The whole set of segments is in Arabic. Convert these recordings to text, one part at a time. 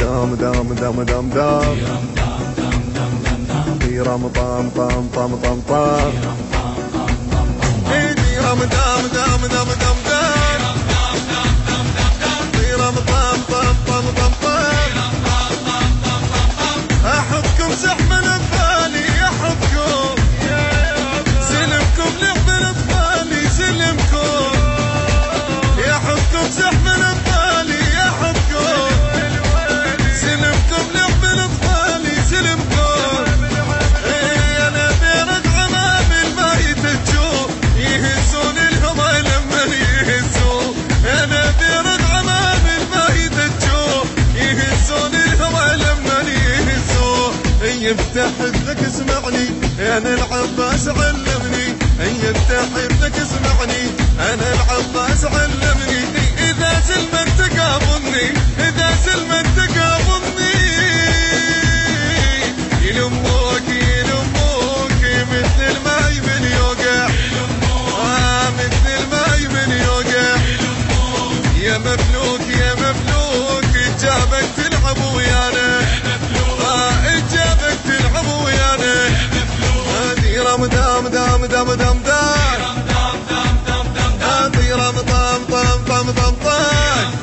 دام دام دام دام دام ديرام طام طام طام طام طام ديرام دام دام دام دام دام ديرام طام طام طام طام طام احبكم زحم الاطفال احبكم سلمكم لعب الاطفال سلمكم يحبكم زحم الاطفال يحبكم سلمكم لعب الاطفال سلمكم انا بيرد عمام المايت تشوف يهزون الهضا لما يهزون انا بيرد عمام المايت تشوف يهزون الهضا لما يهزون يفتح ابنك اسمعني انا العباس علمني يفتح ابنك اسمعني انا العباس علمني اذا سلمت تقابلني اذا سلمت تقابلني يلموك يلموك مثل الماي من يوقع مثل الماي من يوقع يا مفلوك يا مفلوك جابك تلعب ويانا جابك تلعب ويانا ديرام دام دام دام دام دام ديرام طام طام طام طام طام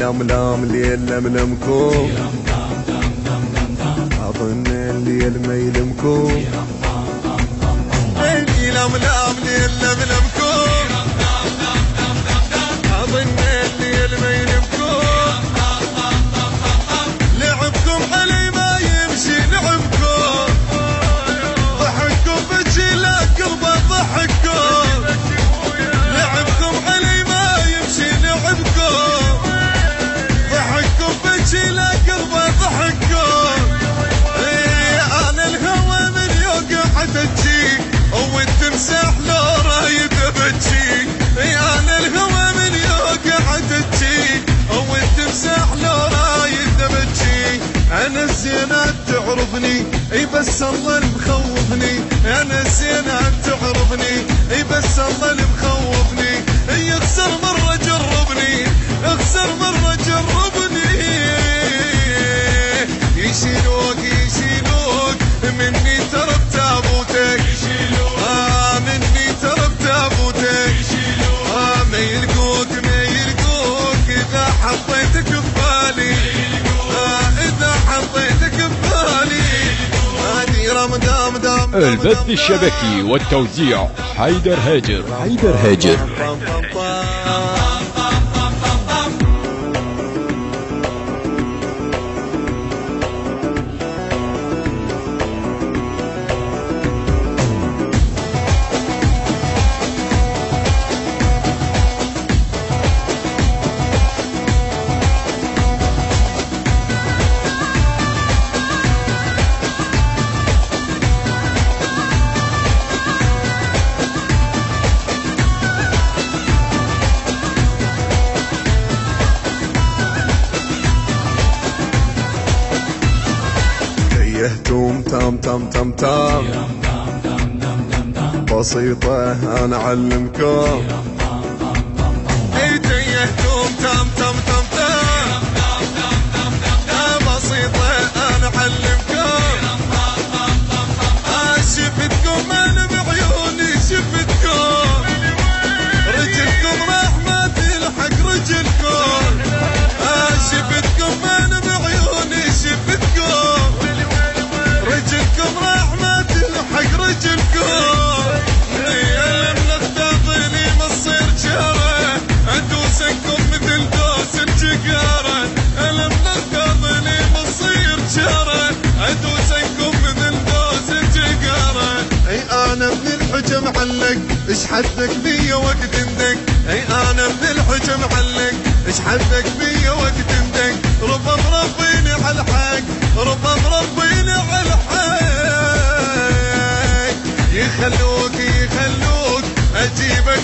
لام لام ليل لملمكم اظن الليل ما يلمكم لام لام ليل لملمكم اظن الليل ما يلمكم لعبكم علي ما يمشي لعبكم ضحككم بجي لا قلبه ضحككم لعبكم علي ما يمشي لعبكم لا قلبه ضحككم انا الهوى من يوقع تجي والتمساح لو رايد بجي انا الهوى من يوقع تجي والتمساح لو رايد بجي انا الزينات تعرفني بس الله مخوفني انا الزينات تعرفني بس الله مخوفني يخسر مره جربني اخسر مره جربني يشيلوك يشيلوك مني ترى بتابوتك مني ترى بتابوتك ما يلقوك ما يلقوك اذا حطيتك ببالي اذا حطيتك ببالي ديرام دام دام البث الشبكي والتوزيع حيدر هاجر حيدر هاجر يهتوم تام تام تام تام بسيطة أنا أعلمكم يهتوم تام تام تام تام بسيطة أنا أعلمكم شفتكم أنا بعيوني شفتكم رجلكم راح ما تلحق رجلكم شفتكم معلق، ايش حدك بيا وقت اندق، اي انا من الحكم علق، ايش حدك بيا وقت اندق، ربا مربيني على الحق، ربا مربيني على الحق، يخلوك اجيبك